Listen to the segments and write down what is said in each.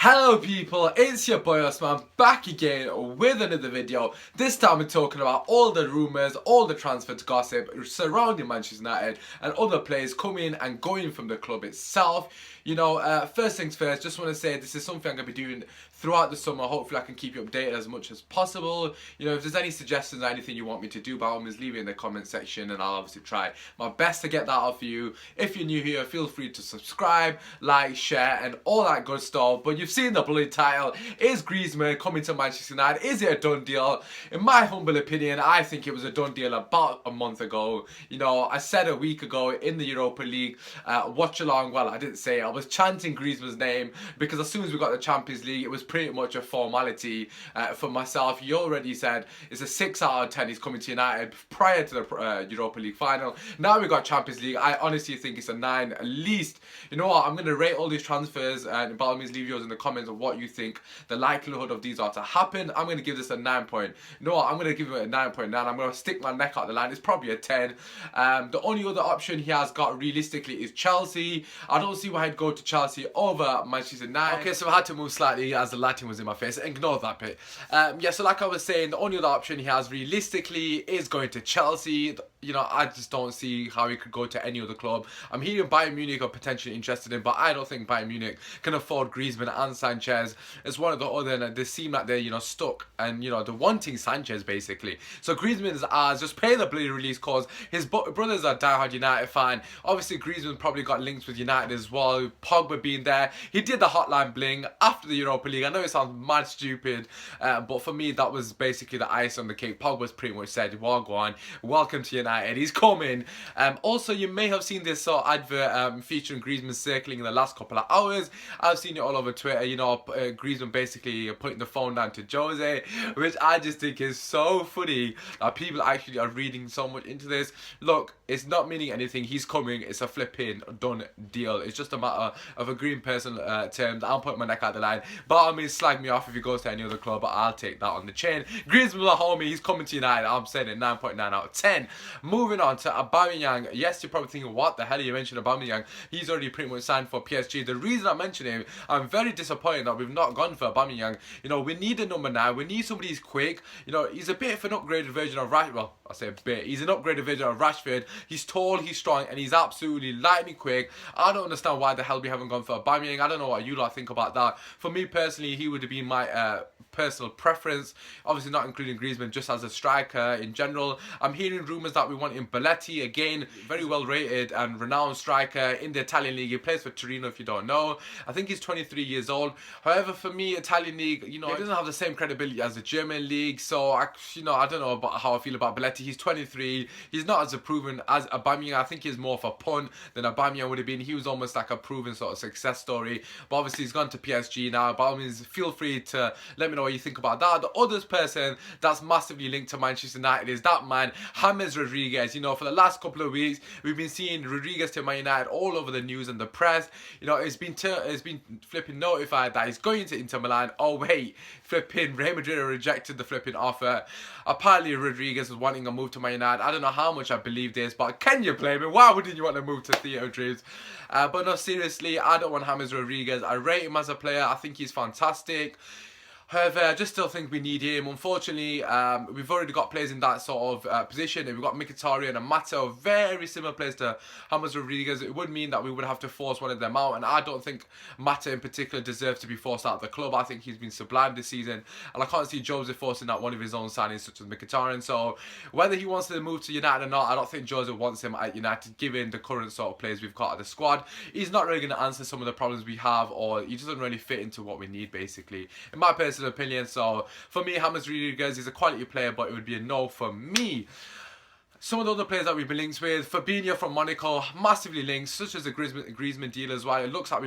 Hello people, it's your boy Usman back again with another video. This time we're talking about all the rumours, all the transfer gossip surrounding Manchester United and other players coming and going from the club itself. First things first, just want to say this is something I'm going to be doing throughout the summer. Hopefully I can keep you updated as much as possible. If there's any suggestions or anything you want me to do, by all means leave it in the comment section and I'll obviously try my best to get that out for you. If you're new here, feel free to subscribe, like, share and all that good stuff. But you've seen the bloody title. Is Griezmann coming to Manchester United? Is it a done deal? In my humble opinion, I think it was a done deal about a month ago. I said a week ago in the Europa League watch along, well I didn't say it, I was chanting Griezmann's name because as soon as we got the Champions League it was pretty much a formality for myself. You already said it's a 6 out of 10 he's coming to United prior to the Europa League final. Now we got Champions League, I honestly think it's a 9 at least. You know what, I'm going to rate all these transfers and by all means leave yours in the comments of what you think the likelihood of these are to happen. I'm going to give this a 9 point. You know what, I'm going to give it a 9.9. I'm going to stick my neck out the line. It's probably a 10. The only other option he has got realistically is Chelsea. I don't see why I'd go to Chelsea over Manchester United. Okay, so I had to move slightly as the Latin was in my face. Ignore that bit. So like I was saying, the only other option he has realistically is going to Chelsea. I just don't see how he could go to any other club. I'm hearing Bayern Munich are potentially interested in, but I don't think Bayern Munich can afford Griezmann and Sanchez. It's one of the other, and they seem like they're, stuck and, they're wanting Sanchez basically. So Griezmann is ours, just pay the bloody release cause. His brothers are diehard United fan. Obviously Griezmann probably got links with United as well. Pogba being there. He did the hotline bling after the Europa League. I know it sounds mad stupid, but for me that was basically the ice on the cake. Pogba's pretty much said, well, go on, welcome to United. He's coming. Also, you may have seen this sort of advert featuring Griezmann circling in the last couple of hours. I've seen it all over Twitter. Griezmann basically putting the phone down to Jose, which I just think is so funny that people actually are reading so much into this. Look, it's not meaning anything. He's coming. It's a flipping done deal. It's just a matter of agreeing personal terms. I'm putting my neck out the line. But I mean, slag me off if he goes to any other club, but I'll take that on the chin. Griezmann, my homie, he's coming to United. I'm saying it 9.9 out of 10. Moving on to Aubameyang. Yes, you're probably thinking, what the hell are you mentioning Aubameyang? He's already pretty much signed for PSG. The reason I mention him, I'm very disappointed that we've not gone for Aubameyang. We need a number 9. We need somebody who's quick. He's a bit of an upgraded version of Rashford. Well, I say a bit. He's an upgraded version of Rashford. He's tall, he's strong, and he's absolutely lightning quick. I don't understand why the hell we haven't gone for Aubameyang. I don't know what you lot think about that. For me personally, he would have been my personal preference. Obviously not including Griezmann, just as a striker in general. I'm hearing rumours that we want in Belletti, again, very well rated and renowned striker in the Italian league. He plays for Torino if you don't know. I think he's 23 years old. However, for me, Italian league, it doesn't have the same credibility as the German league. So, I don't know about how I feel about Belletti. He's 23. He's not as proven as Aubameyang. I think he's more of a punt than Aubameyang would have been. He was almost like a proven sort of success story. But obviously, he's gone to PSG now. By all means, feel free to let me know what you think about that. The other person that's massively linked to Manchester United is that man, James Rodriguez. For the last couple of weeks, we've been seeing Rodriguez to Man United all over the news and the press. It's been flipping notified that he's going to Inter Milan. Oh wait, flipping Real Madrid rejected the flipping offer. Apparently Rodriguez was wanting a move to Man United. I don't know how much I believe this, but can you blame me? Why wouldn't you want to move to Theo Drews? But no, seriously, I don't want James Rodriguez. I rate him as a player. I think he's fantastic. However, I just still think we need him. Unfortunately, we've already got players in that sort of position. And we've got Mkhitaryan and Mata, very similar players to James Rodriguez. It would mean that we would have to force one of them out. And I don't think Mata in particular deserves to be forced out of the club. I think he's been sublime this season. And I can't see Jose forcing out one of his own signings, such as Mkhitaryan. So whether he wants to move to United or not, I don't think Jose wants him at United, given the current sort of players we've got at the squad. He's not really going to answer some of the problems we have, or he doesn't really fit into what we need, basically. In my personal opinion. So for me, James Rodriguez is a quality player, but it would be a no for me. Some of the other players that we've been linked with, Fabinho from Monaco, massively linked, such as the Griezmann deal as well. It looks like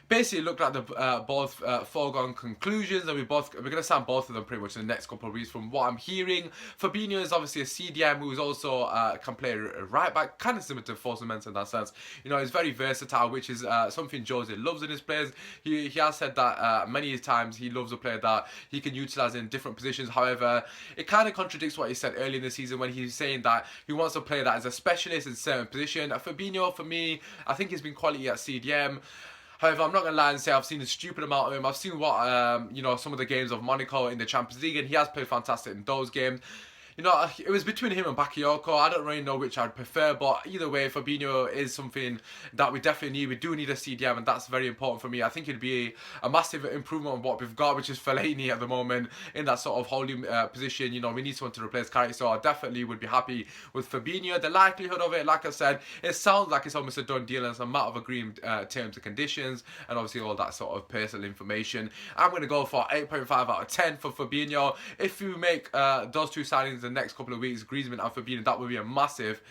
basically looked like the both foregone conclusions, and we're going to sign both of them pretty much in the next couple of weeks from what I'm hearing. Fabinho is obviously a CDM who's also can play right back, kind of similar to Fosu-Mensah in that sense. He's very versatile, which is something Jose loves in his players. He has said that many times he loves a player that he can utilise in different positions. However, it kind of contradicts what he said earlier in the season when he's saying that he wants a player that is a specialist in certain position. Fabinho, for me, I think he's been quality at CDM. However, I'm not going to lie and say I've seen a stupid amount of him. I've seen what, you know, some of the games of Monaco in the Champions League, and he has played fantastic in those games. You know, it was between him and Bakayoko. I don't really know which I'd prefer, but either way, Fabinho is something that we definitely need. We do need a CDM, and that's very important for me. I think it'd be a massive improvement on what we've got, which is Fellaini at the moment in that sort of holding position. You know, we need someone to replace Carrick, so I definitely would be happy with Fabinho. The likelihood of it, like I said, it sounds like it's almost a done deal, and it's a matter of agreeing terms and conditions, and obviously all that sort of personal information. I'm going to go for 8.5 out of 10 for Fabinho. If you make those two signings the next couple of weeks, Griezmann and Fabinho, that would be a massive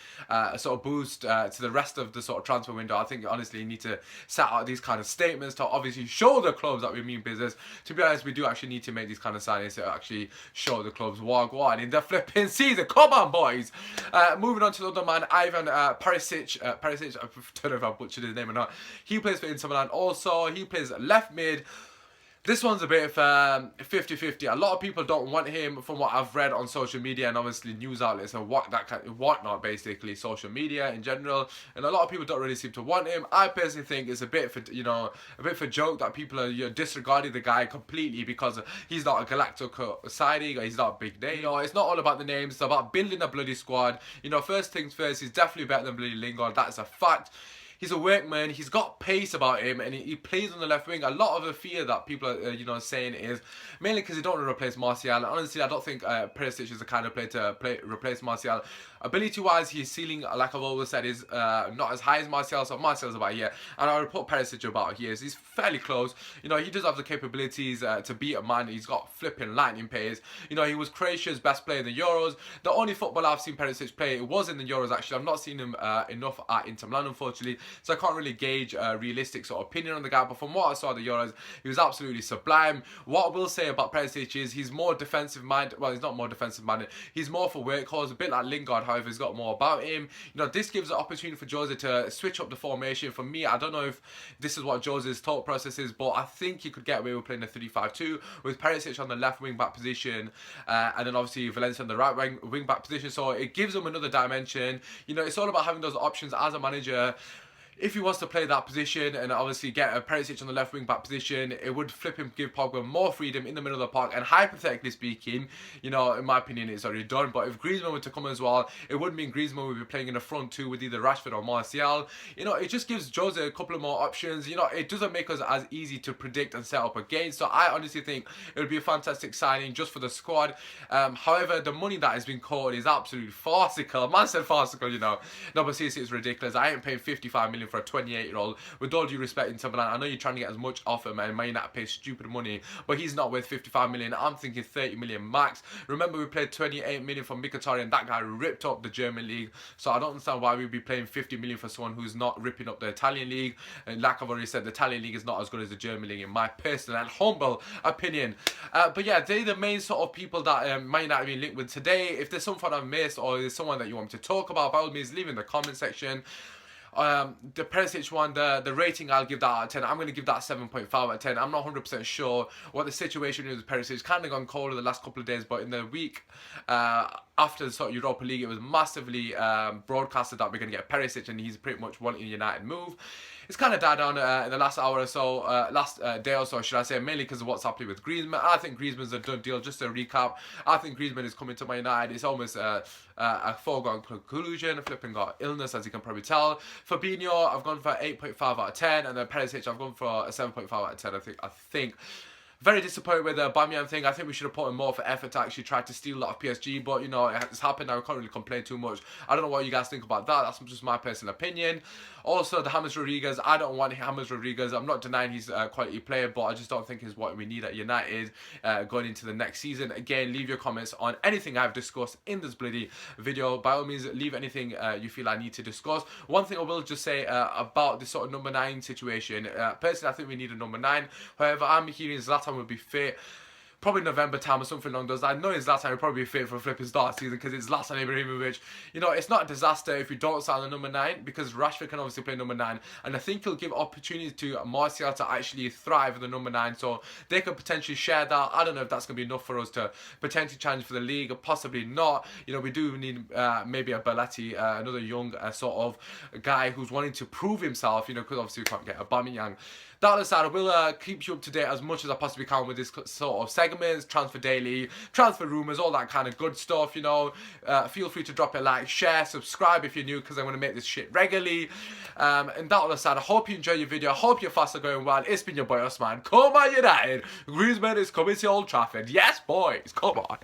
sort of boost to the rest of the sort of transfer window. I think honestly you need to set out these kind of statements to obviously show the clubs that we mean business. To be honest, we do actually need to make these kind of signings to actually show the clubs what in the flipping season. Come on, boys. Moving on to the other man, Ivan Perisic. I don't know if I butchered his name or not. He plays for Inter Milan. Also, he plays left mid. This one's a bit of 50-50. A lot of people don't want him, from what I've read on social media and obviously news outlets and whatnot, basically social media in general. And a lot of people don't really seem to want him. I personally think it's a bit for a joke that people are disregarding the guy completely because he's not a Galactico signing or he's not a big name. You know, it's not all about the names. It's about building a bloody squad. You know, first things first. He's definitely better than bloody Lingard. That's a fact. He's a workman. He's got pace about him, and he plays on the left wing. A lot of the fear that people are, saying is mainly because he don't want to replace Martial. And honestly, I don't think Perisic is the kind of player to replace Martial. Ability-wise, his ceiling, like I've always said, is not as high as Martial. So Martial's about here, and I would put Perisic about here. So he's fairly close. You know, he does have the capabilities to beat a man. He's got flipping lightning pace. You know, he was Croatia's best player in the Euros. The only football I've seen Perisic play, it was in the Euros actually. I've not seen him enough at Inter Milan, unfortunately. So I can't really gauge a realistic sort of opinion on the guy. But from what I saw at the Euros, he was absolutely sublime. What I will say about Perisic is he's more defensive minded. Well, he's not more defensive minded. He's more for workhorse, a bit like Lingard. However, he's got more about him. You know, this gives an opportunity for Jose to switch up the formation. For me, I don't know if this is what Jose's thought process is, but I think he could get away with playing a 3-5-2 with Perisic on the left wing back position, and then obviously Valencia on the right wing back position. So it gives him another dimension. You know, it's all about having those options as a manager. If he wants to play that position and obviously get a Perisic on the left wing back position, it would flip him, give Pogba more freedom in the middle of the park. And hypothetically speaking, you know, in my opinion, it's already done. But if Griezmann were to come as well, it would mean Griezmann would be playing in the front two with either Rashford or Martial. You know, it just gives Jose a couple of more options. You know, it doesn't make us as easy to predict and set up against. So I honestly think it would be a fantastic signing just for the squad. However, the money that has been called is absolutely farcical. Man said farcical, you know. No, but seriously, it's ridiculous. I ain't paying 55 million for a 28-year-old. With all due respect in Milan, I know you're trying to get as much off him and may not pay stupid money, but he's not worth 55 million. I'm thinking 30 million max. Remember, we played 28 million for Mkhitaryan, and that guy ripped up the German league. So I don't understand why we'd be paying 50 million for someone who's not ripping up the Italian league. And like I've already said, the Italian league is not as good as the German league in my personal and humble opinion. But yeah, they're the main sort of people that might not have been linked with today. If there's something I've missed or there's someone that you want me to talk about, by all means, leave in the comment section. The Perisic one, the rating, I'll give that out of 10. I'm going to give that 7.5 out of 10. I'm not 100% sure what the situation is with Perisic. It's kind of gone cold in the last couple of days, but in the week after the sort of Europa League, it was massively broadcasted that we're going to get Perisic, and he's pretty much wanting a United move. It's kind of died down in the last hour or so, last day or so, should I say, mainly because of what's happening with Griezmann. I think Griezmann's a done deal. Just to recap, I think Griezmann is coming to Man United. It's almost a foregone conclusion. Flipping got illness, as you can probably tell. Fabinho, I've gone for 8.5 out of 10, and then Perisic, I've gone for a 7.5 out of 10. I think. Very disappointed with the Aubameyang thing. I think we should have put in more for effort to actually try to steal that of PSG, but you know, it's happened now. I can't really complain too much. I don't know what you guys think about that. That's just my personal opinion. Also, the James Rodriguez, I don't want James Rodriguez. I'm not denying he's a quality player, but I just don't think he's what we need at United going into the next season. Again, leave your comments on anything I've discussed in this bloody video. By all means, leave anything you feel I need to discuss. One thing I will just say about this sort of number 9 situation. Personally, I think we need a number 9. However, I'm hearing Zlatan will be fit probably November time or something along those lines. I know it's Zlatan will probably be fit for a flipping start season because it's Zlatan Ibrahimovic. You know, it's not a disaster if you don't sign the number 9 because Rashford can obviously play number 9, and I think he'll give opportunities to Martial to actually thrive in the number 9, so they could potentially share that. I don't know if that's going to be enough for us to potentially challenge for the league, or possibly not. You know, we do need maybe a Belletti, another young sort of guy who's wanting to prove himself, you know, because obviously we can't get Aubameyang. That aside, I will keep you up to date as much as I possibly can with this sort of segments, transfer daily, transfer rumours, all that kind of good stuff, you know. Feel free to drop a like, share, subscribe if you're new, because I'm going to make this shit regularly. And that aside, I hope you enjoy your video. I hope your fasts are going well. It's been your boy Usman. Come on, United. Griezmann is coming to Old Trafford. Yes, boys. Come on.